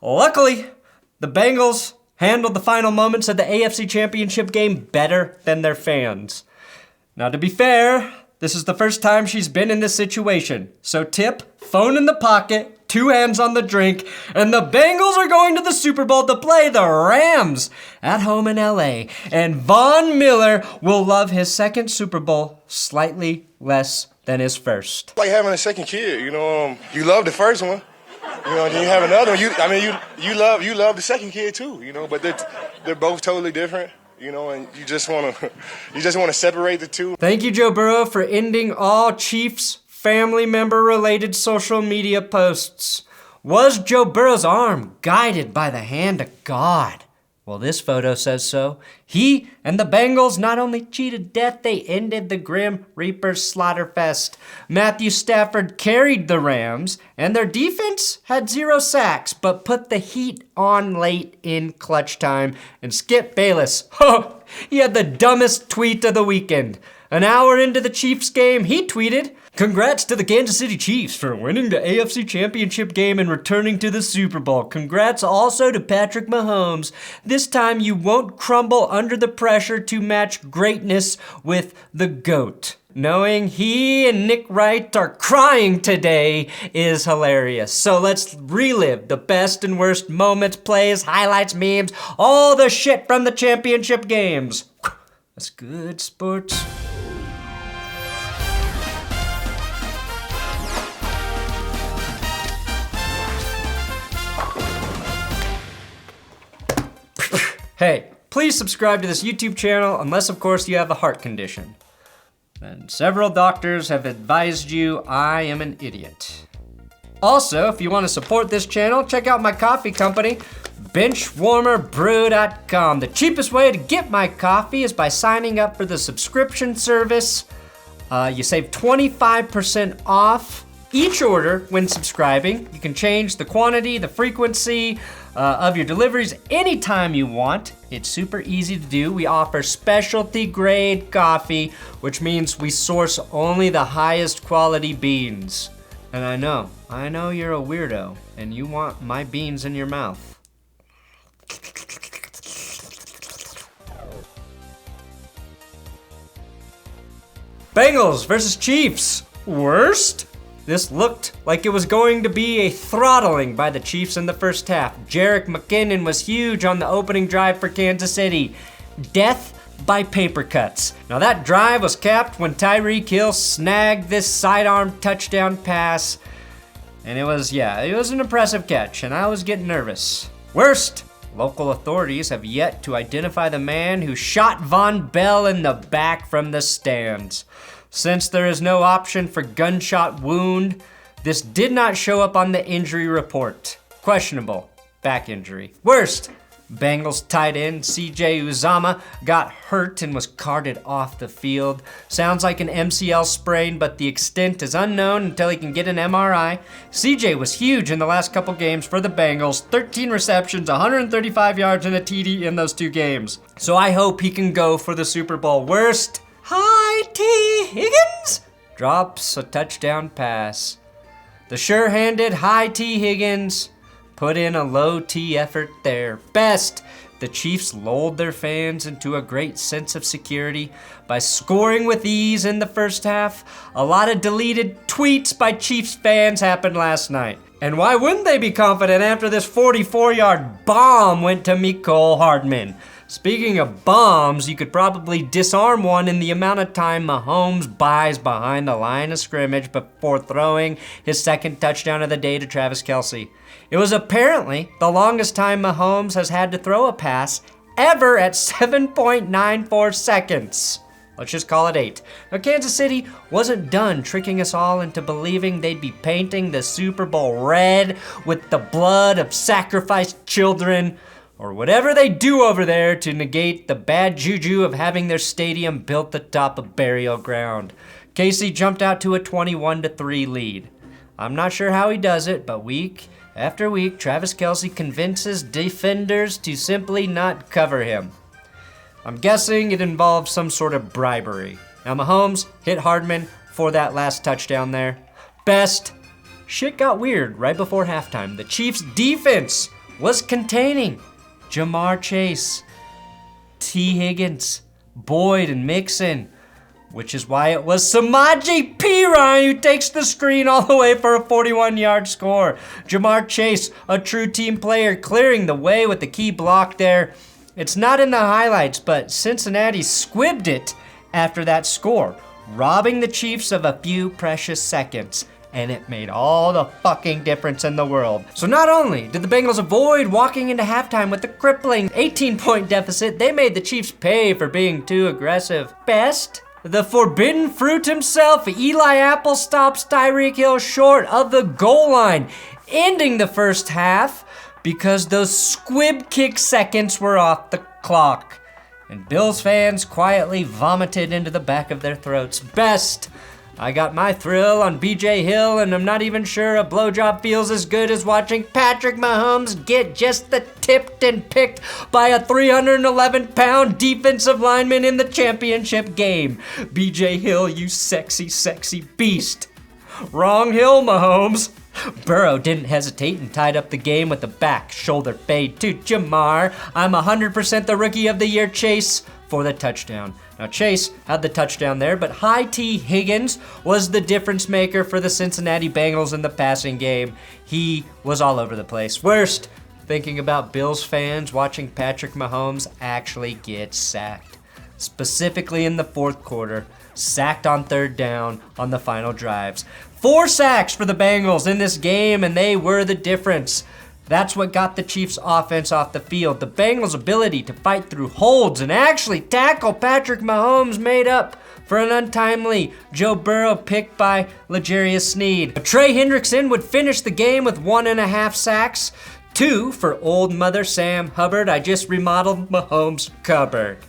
Luckily, the Bengals handled the final moments of the AFC Championship game better than their fans. Now, to be fair, this is the first time she's been in this situation. So tip, phone in the pocket, 2 hands on the drink, and the Bengals are going to the Super Bowl to play the Rams at home in LA. And Von Miller will love his second Super Bowl slightly less than his first. Like having a second kid, you love the first one, then you have another one. You love the second kid too, but they're both totally different. And you just want to separate the two. Thank you, Joe Burrow, for ending all Chiefs family member related social media posts. Was Joe Burrow's arm guided by the hand of God? Well, this photo says so. He and the Bengals not only cheated death, they ended the Grim Reaper slaughterfest. Matthew Stafford carried the Rams, and their defense had 0 sacks, but put the heat on late in clutch time. And Skip Bayless, he had the dumbest tweet of the weekend. An hour into the Chiefs game, he tweeted, "Congrats to the Kansas City Chiefs for winning the AFC Championship game and returning to the Super Bowl. Congrats also to Patrick Mahomes. This time you won't crumble under the pressure to match greatness with the GOAT." Knowing he and Nick Wright are crying today is hilarious. So let's relive the best and worst moments, plays, highlights, memes, all the shit from the championship games. That's good, sports. Hey, please subscribe to this YouTube channel unless, of course, you have a heart condition. And several doctors have advised you I am an idiot. Also, if you want to support this channel, check out my coffee company, BenchwarmerBrew.com. The cheapest way to get my coffee is by signing up for the subscription service. You save 25% off each order when subscribing. You can change the quantity, the frequency of your deliveries anytime you want. It's super easy to do. We offer specialty grade coffee, which means we source only the highest quality beans. And I know you're a weirdo and you want my beans in your mouth. Bengals versus Chiefs. Worst? This looked like it was going to be a throttling by the Chiefs in the first half. Jerick McKinnon was huge on the opening drive for Kansas City. Death by paper cuts. Now that drive was capped when Tyreek Hill snagged this sidearm touchdown pass. And it was an impressive catch, and I was getting nervous. Worst, local authorities have yet to identify the man who shot Von Bell in the back from the stands. Since there is no option for gunshot wound, this did not show up on the injury report. Questionable back injury. Worst, Bengals tight end CJ Uzomah got hurt and was carted off the field. Sounds like an MCL sprain, but the extent is unknown until he can get an MRI. CJ was huge in the last couple games for the Bengals. 13 receptions, 135 yards, and a TD in those 2 games. So I hope he can go for the Super Bowl. Worst, High T. Higgins drops a touchdown pass. The sure-handed High T. Higgins put in a low T effort there. Best, the Chiefs lulled their fans into a great sense of security by scoring with ease in the first half. A lot of deleted tweets by Chiefs fans happened last night. And why wouldn't they be confident after this 44-yard bomb went to Mecole Hardman? Speaking of bombs, you could probably disarm one in the amount of time Mahomes buys behind the line of scrimmage before throwing his second touchdown of the day to Travis Kelce. It was apparently the longest time Mahomes has had to throw a pass ever at 7.94 seconds. Let's just call it 8. Now, Kansas City wasn't done tricking us all into believing they'd be painting the Super Bowl red with the blood of sacrificed children, or whatever they do over there to negate the bad juju of having their stadium built atop a burial ground. KC jumped out to a 21-3 lead. I'm not sure how he does it, but week after week, Travis Kelce convinces defenders to simply not cover him. I'm guessing it involves some sort of bribery. Now Mahomes hit Hardman for that last touchdown there. Best, shit got weird right before halftime. The Chiefs' defense was containing Jamar Chase, T. Higgins, Boyd, and Mixon, which is why it was Samaje Perine who takes the screen all the way for a 41-yard score. Jamar Chase, a true team player, clearing the way with the key block there. It's not in the highlights, but Cincinnati squibbed it after that score, robbing the Chiefs of a few precious seconds. And it made all the fucking difference in the world. So not only did the Bengals avoid walking into halftime with a crippling 18-point deficit, they made the Chiefs pay for being too aggressive. Best, the forbidden fruit himself, Eli Apple, stops Tyreek Hill short of the goal line, ending the first half because those squib kick seconds were off the clock. And Bills fans quietly vomited into the back of their throats. Best, I got my thrill on BJ Hill, and I'm not even sure a blowjob feels as good as watching Patrick Mahomes get just the tipped and picked by a 311-pound defensive lineman in the championship game. BJ Hill, you sexy, sexy beast. Wrong Hill, Mahomes. Burrow didn't hesitate and tied up the game with a back shoulder fade to Jamar. I'm 100% the Rookie of the Year Chase for the touchdown. Now Chase had the touchdown there, but High T. Higgins was the difference maker for the Cincinnati Bengals in the passing game. He was all over the place. Worst, thinking about Bills fans watching Patrick Mahomes actually get sacked. Specifically in the fourth quarter, sacked on third down on the final drives. 4 sacks for the Bengals in this game, and they were the difference. That's what got the Chiefs' offense off the field. The Bengals' ability to fight through holds and actually tackle Patrick Mahomes made up for an untimely Joe Burrow pick by L'Jarius Sneed. But Trey Hendrickson would finish the game with 1.5 sacks. 2 for old mother Sam Hubbard. I just remodeled Mahomes' cupboard.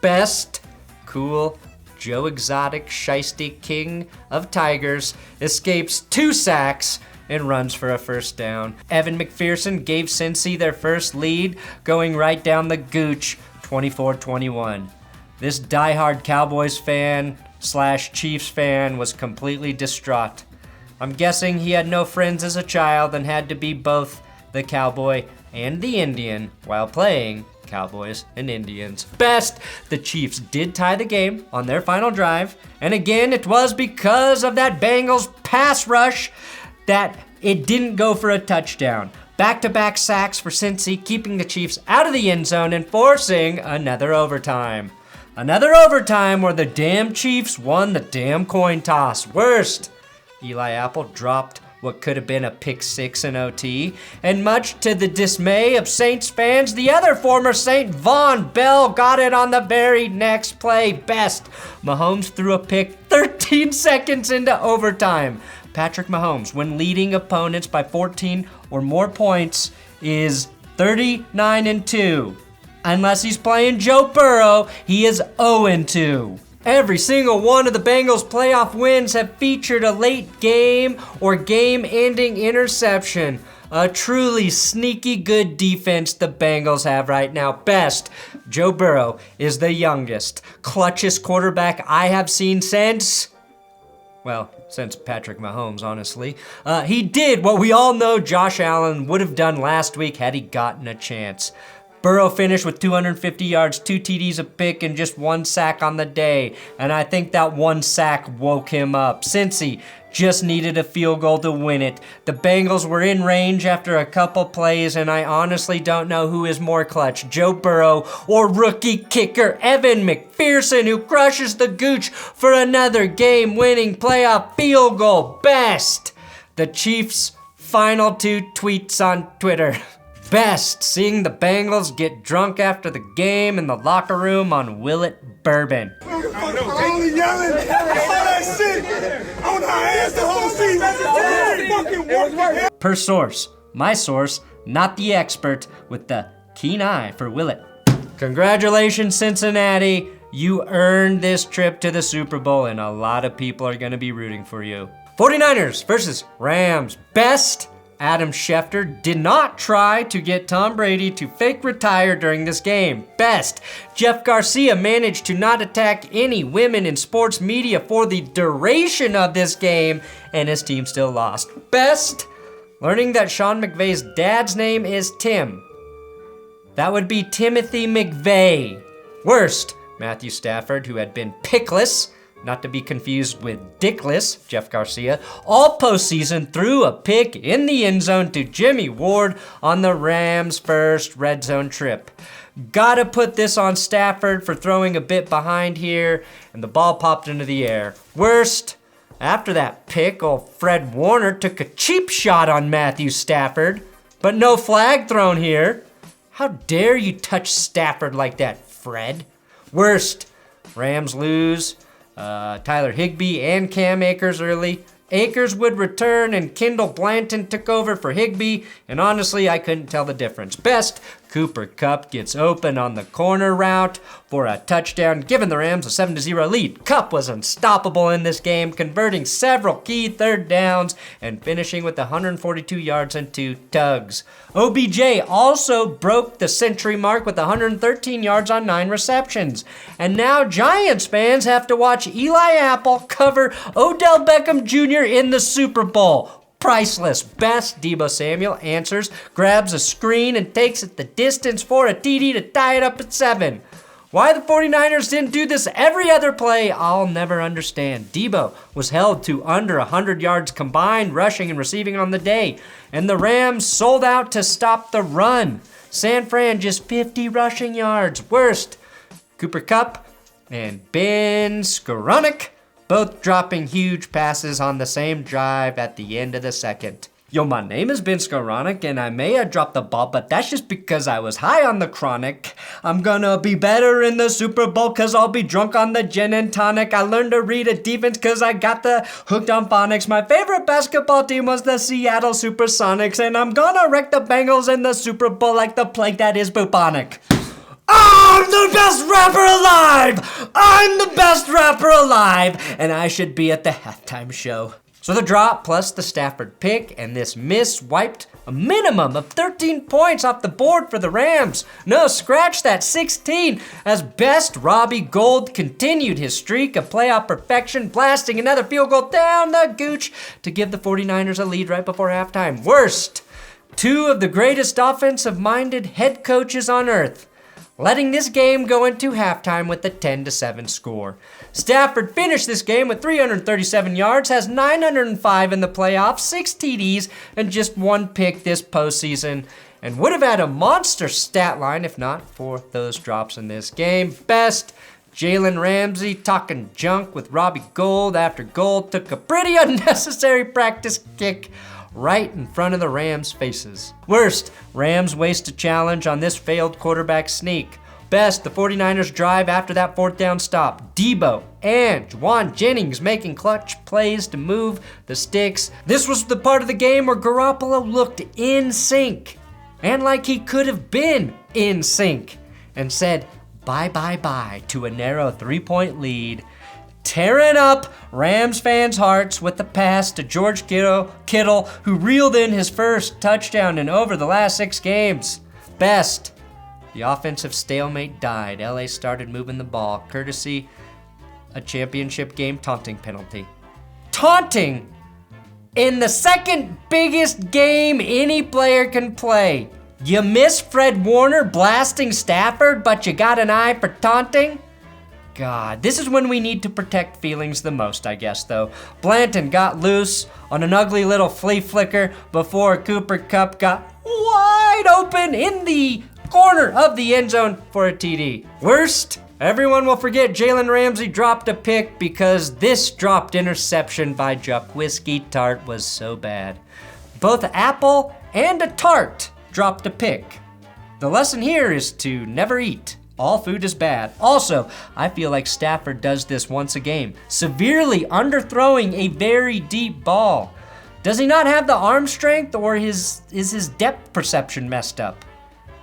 Best, cool, Joe Exotic, Shiesty King of Tigers, escapes 2 sacks and runs for a first down. Evan McPherson gave Cincy their first lead, going right down the gooch, 24-21. This diehard Cowboys fan / Chiefs fan was completely distraught. I'm guessing he had no friends as a child and had to be both the Cowboy and the Indian while playing Cowboys and Indians. Best, the Chiefs did tie the game on their final drive, and again it was because of that Bengals pass rush that it didn't go for a touchdown. Back-to-back sacks for Cincy, keeping the Chiefs out of the end zone and forcing another overtime. Another overtime where the damn Chiefs won the damn coin toss. Worst, Eli Apple dropped what could have been a pick 6 in OT, and much to the dismay of Saints fans, the other former Saint, Von Bell, got it on the very next play. Best, Mahomes threw a pick 13 seconds into overtime. Patrick Mahomes, when leading opponents by 14 or more points, is 39-2. Unless he's playing Joe Burrow, he is 0-2. Every single one of the Bengals' playoff wins have featured a late game or game-ending interception. A truly sneaky good defense the Bengals have right now. Best, Joe Burrow is the youngest, clutchest quarterback I have seen since Patrick Mahomes, honestly. He did what we all know Josh Allen would have done last week had he gotten a chance. Burrow finished with 250 yards, 2 TDs a pick, and just 1 sack on the day. And I think that 1 sack woke him up. Cincy just needed a field goal to win it. The Bengals were in range after a couple plays, and I honestly don't know who is more clutch, Joe Burrow or rookie kicker Evan McPherson, who crushes the gooch for another game-winning playoff field goal. Best, the Chiefs' final 2 tweets on Twitter. Best, seeing the Bengals get drunk after the game in the locker room on Willet Bourbon. Only yelling all that shit on our ass the whole season. Per source, my source, not the expert, with the keen eye for Willet. Congratulations, Cincinnati. You earned this trip to the Super Bowl, and a lot of people are going to be rooting for you. 49ers versus Rams. Best, Adam Schefter did not try to get Tom Brady to fake retire during this game. Best, Jeff Garcia managed to not attack any women in sports media for the duration of this game, and his team still lost. Best, learning that Sean McVay's dad's name is Tim. That would be Timothy McVay. Worst, Matthew Stafford, who had been pickless, not to be confused with dickless, Jeff Garcia, all postseason threw a pick in the end zone to Jimmy Ward on the Rams' first red zone trip. Gotta put this on Stafford for throwing a bit behind here, and the ball popped into the air. Worst, after that pick, old Fred Warner took a cheap shot on Matthew Stafford, but no flag thrown here. How dare you touch Stafford like that, Fred? Worst, Rams lose. Tyler Higbee and Cam Akers early. Akers would return and Kendall Blanton took over for Higbee, and honestly, I couldn't tell the difference. Best, Cooper Kupp gets open on the corner route for a touchdown, giving the Rams a 7-0 lead. Kupp was unstoppable in this game, converting several key third downs and finishing with 142 yards and 2 tugs. OBJ also broke the century mark with 113 yards on 9 receptions. And now Giants fans have to watch Eli Apple cover Odell Beckham Jr. in the Super Bowl. Priceless. Best, Deebo Samuel answers, grabs a screen, and takes it the distance for a TD to tie it up at 7. Why the 49ers didn't do this every other play, I'll never understand. Deebo was held to under 100 yards combined, rushing and receiving on the day, and the Rams sold out to stop the run. San Fran just 50 rushing yards. Worst, Cooper Kupp and Ben Skoranek, both dropping huge passes on the same drive at the end of the second. Yo, my name is Ben Skoranek, and I may have dropped the ball, but that's just because I was high on the chronic. I'm gonna be better in the Super Bowl cause I'll be drunk on the gin and tonic. I learned to read a defense cause I got the hooked on phonics. My favorite basketball team was the Seattle Supersonics, and I'm gonna wreck the Bengals in the Super Bowl like the plague that is bubonic. I'm the best rapper alive! I'm the best rapper alive! And I should be at the halftime show. So the drop plus the Stafford pick and this miss wiped a minimum of 13 points off the board for the Rams. No, scratch that, 16, as best Robbie Gould continued his streak of playoff perfection, blasting another field goal down the gooch to give the 49ers a lead right before halftime. Worst, two of the greatest offensive-minded head coaches on earth, letting this game go into halftime with a 10-7 score. Stafford finished this game with 337 yards, has 905 in the playoffs, 6 TDs, and just 1 pick this postseason, and would have had a monster stat line if not for those drops in this game. Best, Jalen Ramsey talking junk with Robbie Gould after Gould took a pretty unnecessary practice kick right in front of the Rams' faces. Worst, Rams waste a challenge on this failed quarterback sneak. Best, the 49ers drive after that 4th down stop. Deebo and Juwan Jennings making clutch plays to move the sticks. This was the part of the game where Garoppolo looked in sync, and like he could have been in sync, and said bye to a narrow 3-point lead, tearing up Rams fans' hearts with the pass to George Kittle, who reeled in his first touchdown in over the last 6 games. Best, the offensive stalemate died. LA started moving the ball, courtesy a championship game taunting penalty. Taunting in the second biggest game any player can play. You miss Fred Warner blasting Stafford, but you got an eye for taunting? God, this is when we need to protect feelings the most, I guess, though. Blanton got loose on an ugly little flea flicker before Cooper Kupp got wide open in the corner of the end zone for a TD. Worst, everyone will forget Jalen Ramsey dropped a pick because this dropped interception by Jaquiski Tart was so bad. Both Apple and a Tart dropped a pick. The lesson here is to never eat. All food is bad. Also, I feel like Stafford does this once a game, severely underthrowing a very deep ball. Does he not have the arm strength, or is his depth perception messed up?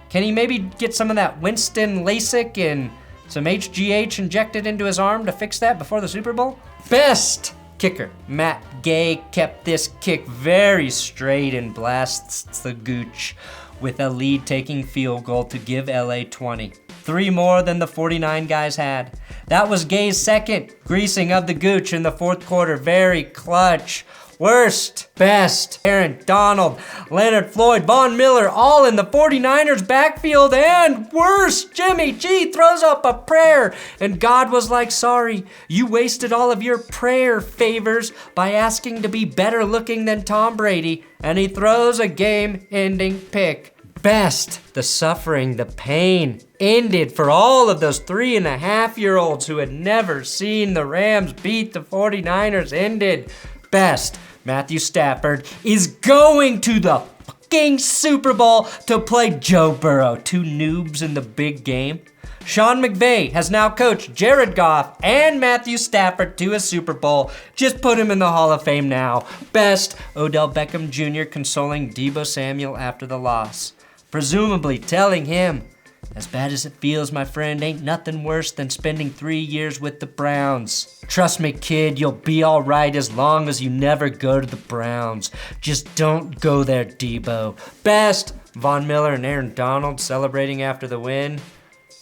Can he maybe get some of that Winston LASIK and some HGH injected into his arm to fix that before the Super Bowl? Best kicker, Matt Gay, kept this kick very straight and blasts the gooch with a lead-taking field goal to give LA 20. 3 more than the 49 guys had. That was Gay's second greasing of the gooch in the 4th quarter. Very clutch. Worst. Best. Aaron Donald, Leonard Floyd, Von Miller, all in the 49ers backfield. And worst, Jimmy G throws up a prayer. And God was like, sorry, you wasted all of your prayer favors by asking to be better looking than Tom Brady. And he throws a game-ending pick. Best, the suffering, the pain ended for all of those 3.5-year-olds who had never seen the Rams beat the 49ers ended. Best, Matthew Stafford is going to the fucking Super Bowl to play Joe Burrow. 2 noobs in the big game. Sean McVay has now coached Jared Goff and Matthew Stafford to a Super Bowl. Just put him in the Hall of Fame now. Best, Odell Beckham Jr. consoling Deebo Samuel after the loss. Presumably telling him, as bad as it feels, my friend, ain't nothing worse than spending 3 years with the Browns. Trust me, kid, you'll be all right as long as you never go to the Browns. Just don't go there, Deebo. Best, Von Miller and Aaron Donald celebrating after the win.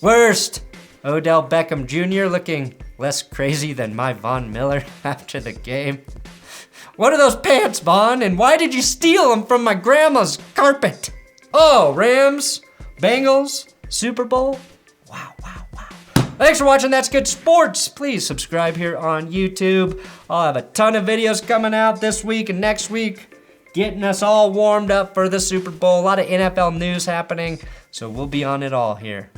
Worst, Odell Beckham Jr. looking less crazy than my Von Miller after the game. What are those pants, Von? And why did you steal them from my grandma's carpet? Oh, Rams, Bengals, Super Bowl. Wow. Thanks for watching That's Good Sports. Please subscribe here on YouTube. I'll have a ton of videos coming out this week and next week, getting us all warmed up for the Super Bowl. A lot of NFL news happening, so we'll be on it all here.